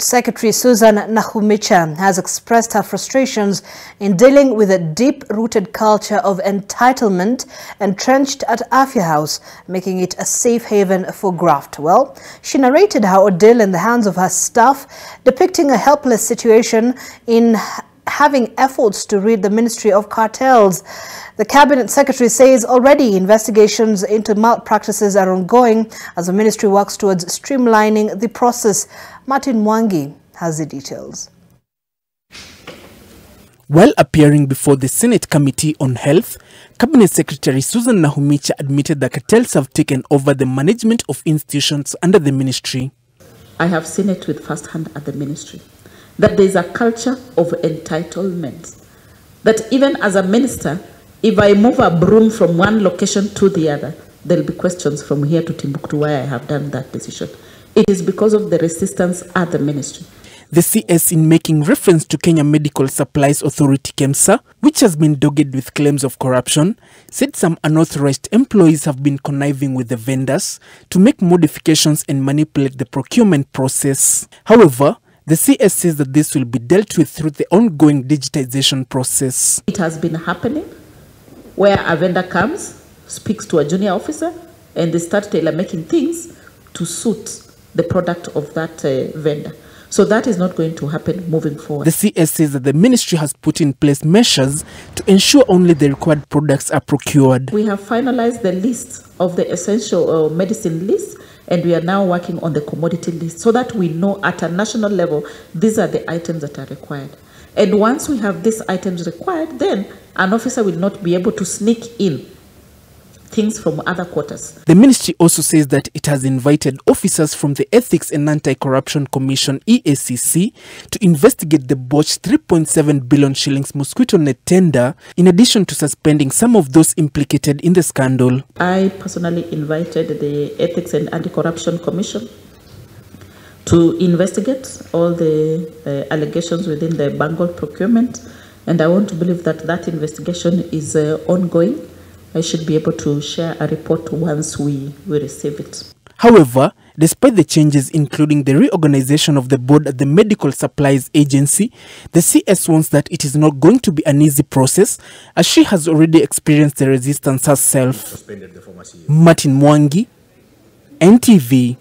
Secretary Susan Nakhumicha has expressed her frustrations in dealing with a deep-rooted culture of entitlement entrenched at Afya House, making it a safe haven for graft. Well, she narrated her ordeal in the hands of her staff, depicting a helpless situation in having efforts to rid the Ministry of cartels. The Cabinet Secretary says already investigations into malpractices are ongoing as the ministry works towards streamlining the process. Martin Mwangi has the details. While appearing before the Senate Committee on Health, Cabinet Secretary Susan Nakhumicha admitted that cartels have taken over the management of institutions under the ministry. I have seen it with first hand at the ministry, that there is a culture of entitlement, that even as a minister, if I move a broom from one location to the other, there will be questions from here to Timbuktu why I have done that decision. It is because of the resistance at the ministry. The CS, in making reference to Kenya Medical Supplies Authority KEMSA, which has been dogged with claims of corruption, said some unauthorized employees have been conniving with the vendors to make modifications and manipulate the procurement process. However, the CS says that this will be dealt with through the ongoing digitization process. It has been happening where a vendor comes, speaks to a junior officer, and they start tailor-making things to suit the product of that vendor. So that is not going to happen moving forward. The CS says that the ministry has put in place measures to ensure only the required products are procured. We have finalized the list of the essential medicine list, and we are now working on the commodity list so that we know at a national level these are the items that are required. And once we have these items required, then an officer will not be able to sneak in things from other quarters. The ministry also says that it has invited officers from the Ethics and Anti-Corruption Commission (EACC) to investigate the botched 3.7 billion shillings mosquito net tender, in addition to suspending some of those implicated in the scandal. I personally invited the Ethics and Anti-Corruption Commission to investigate all the allegations within the Bengal procurement, and I want to believe that that investigation is ongoing. I should be able to share a report once we receive it. However, despite the changes, including the reorganization of the board at the Medical Supplies Agency, the CS wants that it is not going to be an easy process, as she has already experienced the resistance herself. Martin Mwangi, NTV.